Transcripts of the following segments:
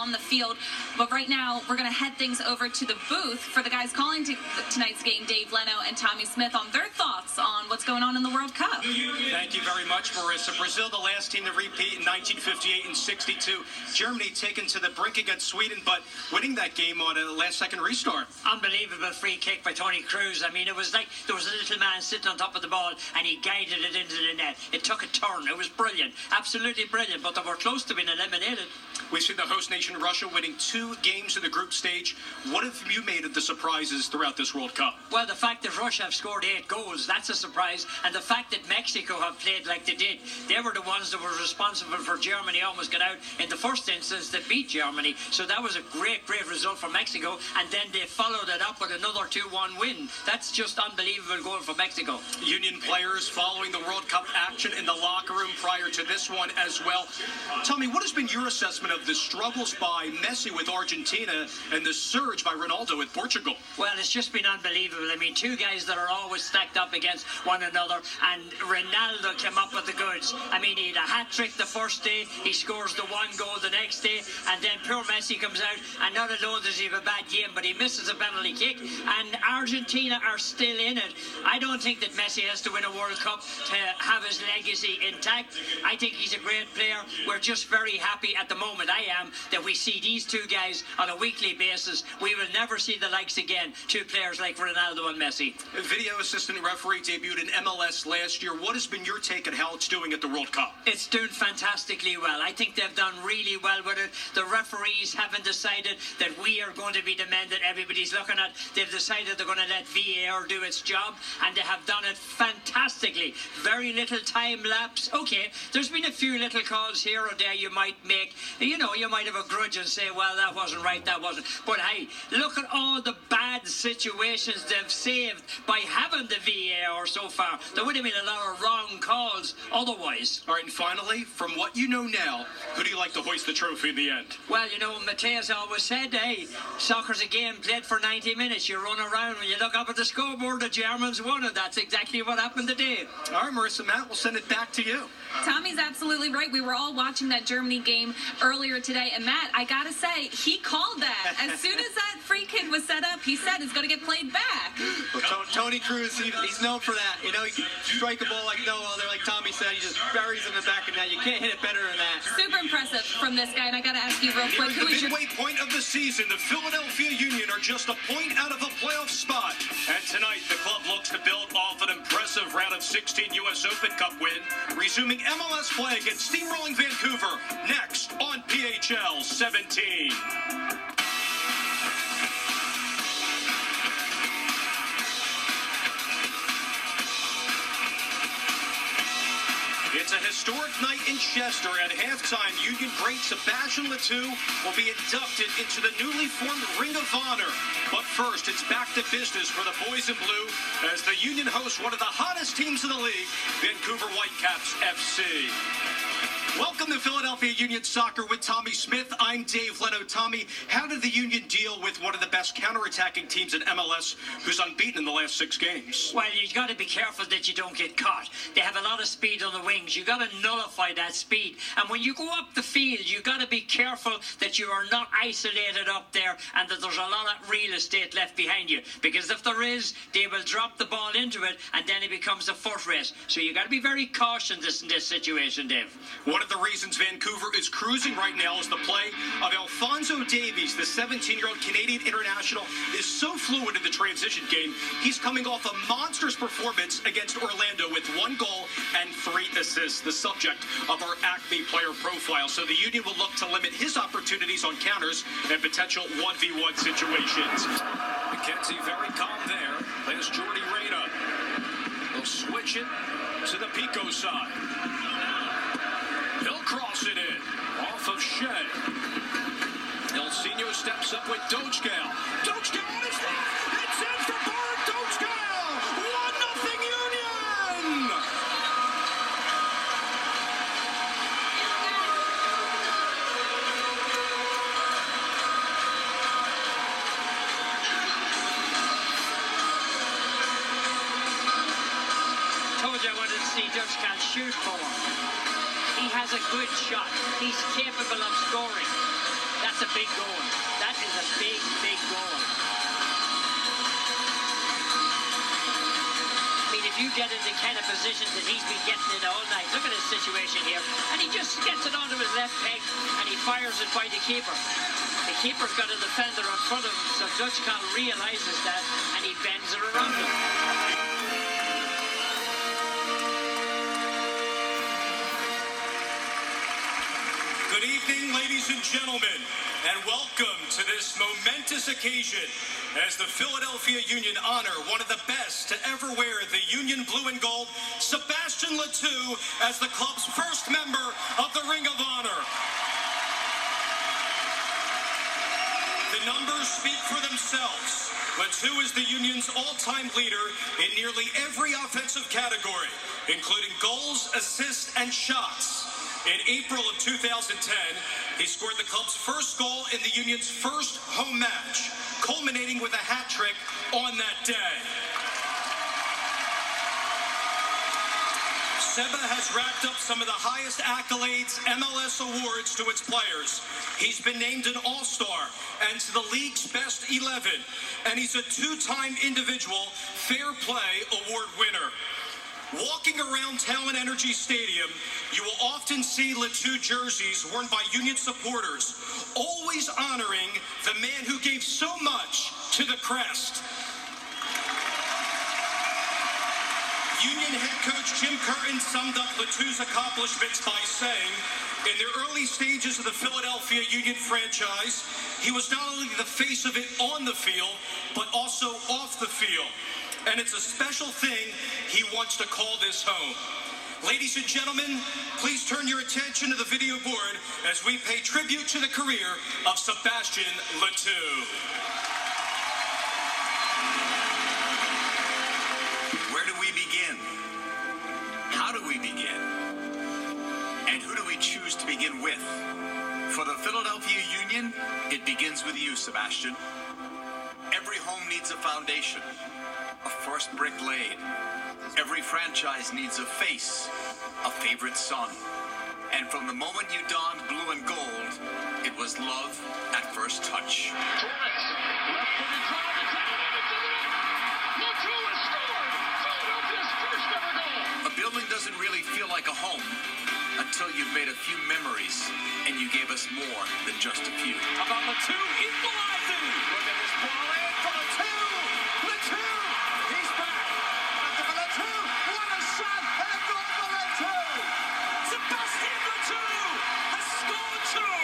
on the field. But right now, we're going to head things over to the booth for the guys calling tonight's game, Dave Leno and Tommy Smith, on their thoughts on what's going on in the World Cup. Thank you very much, Marissa. Brazil, the last team to repeat in 1958 and 62. Germany taken to the brink against Sweden, but winning that game on a last-second restart. Unbelievable free kick by Toni Kroos. I mean, it was like there was a little man sitting on top of the ball, and he guided it into the net. It took a turn. It was brilliant. Absolutely brilliant, but they were close to being eliminated. We've seen the host nation, Russia, winning 2 games in the group stage. What have you made of the surprises throughout this World Cup? Well, the fact that Russia have scored 8 goals, that's a surprise. And the fact that Mexico have played like they did. They were the ones that were responsible for Germany almost got out in the first instance that beat Germany. So that was a great, great result for Mexico. And then they followed it up with another 2-1 win. That's just unbelievable goal for Mexico. Union players following the World Cup action in the locker room prior to this one as well. Tell me, what has been your assessment of the struggles by Messi with Argentina and the surge by Ronaldo with Portugal? Well, it's just been unbelievable. I mean, 2 guys that are always stacked up against one another, and Ronaldo came up with the goods. I mean, he had a hat-trick the first day, he scores the 1 goal the next day, and then poor Messi comes out, and not alone does he have a bad game, but he misses a penalty kick, and Argentina are still in it. I don't think that Messi has to win a World Cup to have his legacy intact. I think he's a great player. We're just very happy at the moment, I am, that we see these 2 guys on a weekly basis. We will never see the likes again. 2 players like Ronaldo and Messi. A video assistant referee debuted in MLS last year. What has been your take on how it's doing at the World Cup? It's doing fantastically well. I think they've done really well with it. The referees haven't decided that we are going to be the men that everybody's looking at. They've decided they're going to let VAR do its job, and they have done it fantastically. Very little time lapse. Okay, there's been a few little calls here or there you might make. You know, you might have a grudge and say, well, that wasn't right, that wasn't. But hey, look at all the bad situations they've saved by having the VAR so far. There would have been a lot of wrong calls otherwise. All right, and finally, from what you know now, who do you like to hoist the trophy in the end? Well, you know, Mateus always said, hey, soccer's a game played for 90 minutes. You run around, when you look up at the scoreboard, the Germans won, and that's exactly what happened today. All right, Marissa, Matt, we'll send it back to you. Tommy's absolutely right. We were all watching that Germany game earlier today, and Matt, I gotta say, he called that. As soon as that free kick was set up, he said it's going to get played back. Well, Toni Kroos, he's known for that. You know, he can strike a ball like no other, like Tommy said. He just buries in the back of that. You can't hit it better than that. Super impressive from this guy, and I gotta ask you real quick, who the is your... midway point of the season, the Philadelphia Union are just a point out of a playoff spot. And tonight, the club looks to build off an impressive round of 16 U.S. Open Cup win, resuming MLS play against steamrolling Vancouver next on PHL 17. It's a historic night in Chester. At halftime, Union great Sebastian Letou will be inducted into the newly formed Ring of Honor. But first, it's back to business for the boys in blue as the Union hosts one of the hottest teams in the league, Vancouver Whitecaps FC. Welcome to Philadelphia Union Soccer with Tommy Smith. I'm Dave Leno. Tommy, how did the Union deal with one of the best counterattacking teams in MLS who's unbeaten in the last 6 games? Well, you got to be careful that you don't get caught. They have a lot of speed on the wings. You got to nullify that speed. And when you go up the field, you got to be careful that you are not isolated up there and that there's a lot of real estate left behind you. Because if there is, they will drop the ball into it and then it becomes a foot race. So you got to be very cautious in this situation, Dave. One of the reasons Vancouver is cruising right now is the play of Alphonso Davies. The 17-year-old Canadian international is so fluid in the transition game. He's coming off a monstrous performance against Orlando with 1 goal and 3 assists, the subject of our Acme player profile. So the Union will look to limit his opportunities on counters and potential 1v1 situations. McKenzie very calm there. There's Jordy Reyna. They'll switch it to the Pico side. He'll cross it in, off of Shea. Elsinho steps up with Dojgal. Dojgal on his left. It's in for Bart Dojgal. 1-0 Union. Told you I wanted to see Dojgal shoot more. He has a good shot. He's capable of scoring. That's a big goal. That is a big, big goal. I mean, if you get in the kind of positions that he's been getting in all night, look at his situation here, and he just gets it onto his left peg, and he fires it by the keeper. The keeper's got a defender in front of him, so Dutchkal realizes that, and he bends it around him. Good evening, ladies and gentlemen, and welcome to this momentous occasion as the Philadelphia Union honor one of the best to ever wear the Union blue and gold, Sebastian Letou, as the club's first member of the Ring of Honor. The numbers speak for themselves. Letou is the Union's all-time leader in nearly every offensive category, including goals, assists, and shots. In April of 2010, he scored the club's first goal in the Union's first home match, culminating with a hat trick on that day. Seba has racked up some of the highest accolades, MLS awards to its players. He's been named an All-Star and to the league's best 11, and he's a two-time individual Fair Play Award winner. Walking around Talon Energy Stadium, you will often see Letou jerseys worn by Union supporters, always honoring the man who gave so much to the crest. Union head coach Jim Curtin summed up Letou's accomplishments by saying, in the early stages of the Philadelphia Union franchise, he was not only the face of it on the field, but also off the field. And it's a special thing he wants to call this home. Ladies and gentlemen, please turn your attention to the video board as we pay tribute to the career of Sebastian Letou. Where do we begin? How do we begin? And who do we choose to begin with? For the Philadelphia Union, it begins with you, Sebastian. Every home needs a foundation, a first brick laid. Every franchise needs a face, a favorite son. And from the moment you donned blue and gold, it was love at first touch. A building doesn't really feel like a home until you've made a few memories and you gave us more than just a few. How about Letou equalizing? Look at this ball in for Letou! Letou! He's back! After Letou! What a shot! And goal for Letou! Sebastian Letou has scored two!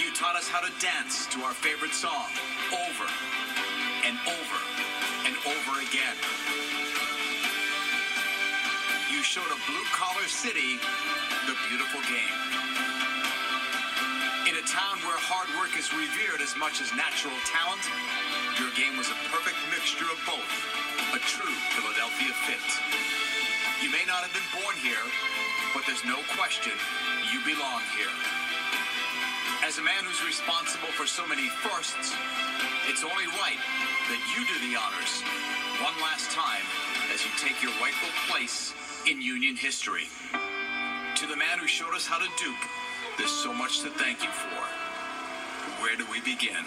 You taught us how to dance to our favorite song over and over and over again. You showed a blue-collar city the beautiful game. In a town where hard work is revered as much as natural talent, your game was a perfect mixture of both, a true Philadelphia fit. You may not have been born here, but there's no question you belong here. As a man who's responsible for so many firsts, it's only right that you do the honors one last time as you take your rightful place in Union history. To the man who showed us how to dupe, there's so much to thank you for. Where do we begin?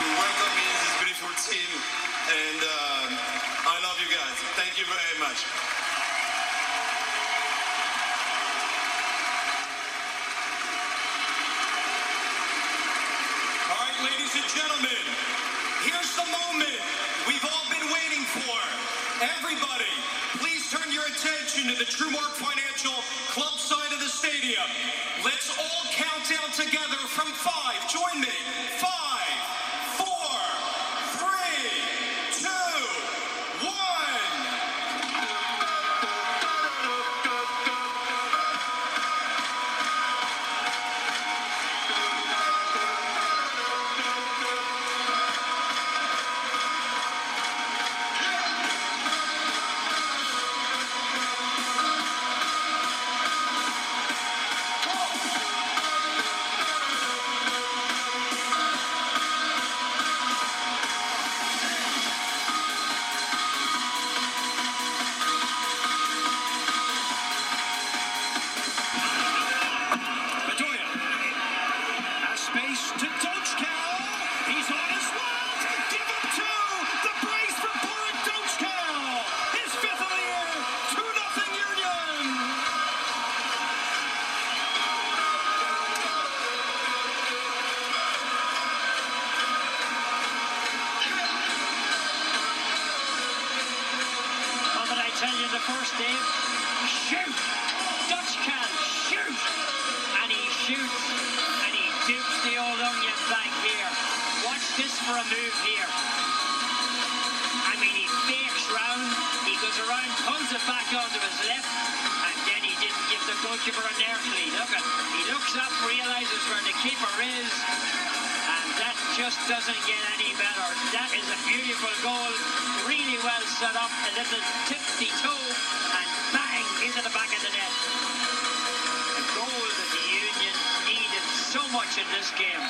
Welcome me in this beautiful team, and I love you guys. Thank you very much. All right, ladies and gentlemen, here's the moment we've all been waiting for. Everybody, please turn your attention to the TrueMark Financial club side of the stadium. Let's all count down together from 5. Join me. 5, 4, 3, 2, 1. tell you the first, Dave. Shoot! Dutch can shoot! And he shoots, and he dupes the old onion bag here. Watch this for a move here. I mean, he fakes round, he goes around, pulls it back onto his left, and then he didn't give the goalkeeper an earthly. Look at, he looks up, realizes where the keeper is, and that just doesn't get any better. That is a beautiful goal, really well set up, a little tipsy toe, and bang, into the back of the net. A goal that the Union needed so much in this game.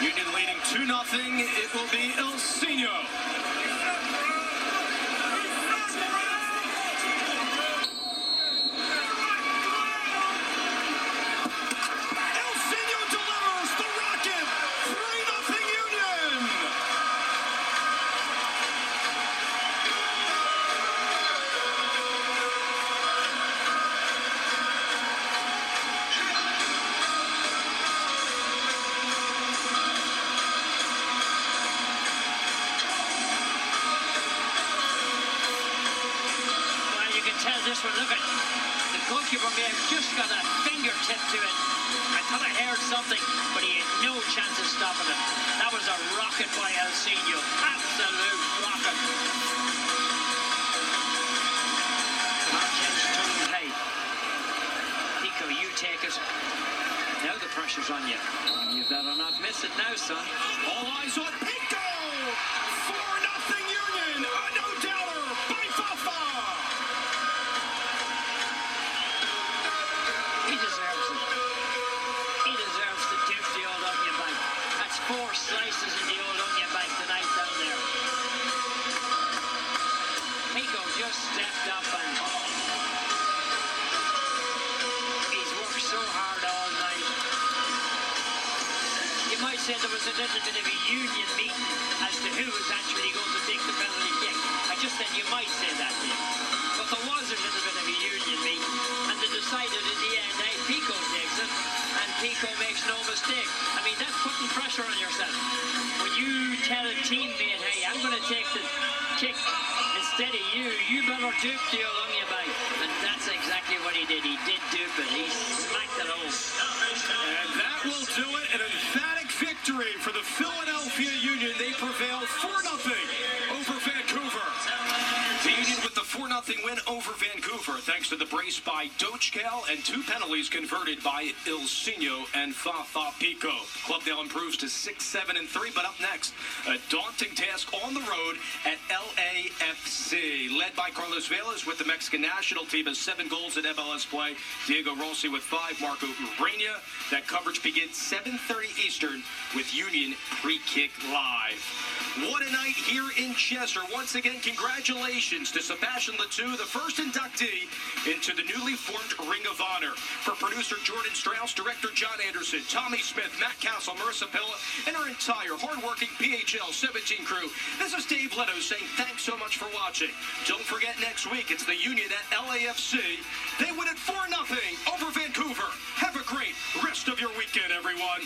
Union leading 2-0. It will be Ilsinho. Ilsinho delivers the rocket. 3-0 Union. Tell this one, look at the goalkeeper may have just got a fingertip to it. I thought I heard something, but he had no chance of stopping it. That was a rocket by Ilsinho. Absolute rocket. Marquez told, hey, Pico, you take it. Now the pressure's on you. You better not miss it now, son. All eyes on Pico. 4-0 Union. A no-doubter by Fafa. He deserves it. He deserves to dupe the old onion bag. That's 4 slices in the old onion bag tonight down there. Pico just stepped up and he's worked so hard all night. You might say there was a little bit of a union meeting as to who was actually going to take the penalty kick. I just said you might say that, Dave. But there was a little bit of a union meeting, and they decided in the end, hey, Pico takes it, and Pico makes no mistake. I mean, that's putting pressure on yourself. When you tell a teammate, hey, I'm going to take the kick instead of you, you better dupe the old onion bag. And that's exactly what he did. He did dupe it. He smacked it home. And that will do it. An emphatic victory for the Philadelphia Union. They prevail 4-0 over Vancouver. The Union with the 4-0 win over Vancouver, thanks to the brace by Dochkel and 2 penalties converted by Ilsinho and Fafa Pico. Club now improves to 6-7-3, but up next, a daunting task on the road at LAFC. Led by Carlos Velas with the Mexican national team has 7 goals in MLS play. Diego Rossi with 5, Marco Urania. That coverage begins 7:30 Eastern with Union pre-kick live. What a night here in Chester. Once again, congratulations to Sebastian Letou, the first inductee into the newly formed Ring of Honor. For producer Jordan Strauss, director John Anderson, Tommy Smith, Matt Castle, Marissa Pilla, and our entire hardworking PHL 17 crew, this is Dave Leto saying thanks so much for watching. Don't forget next week, it's the Union at LAFC. They win it 4-0 over Vancouver. Have a great rest of your weekend, everyone.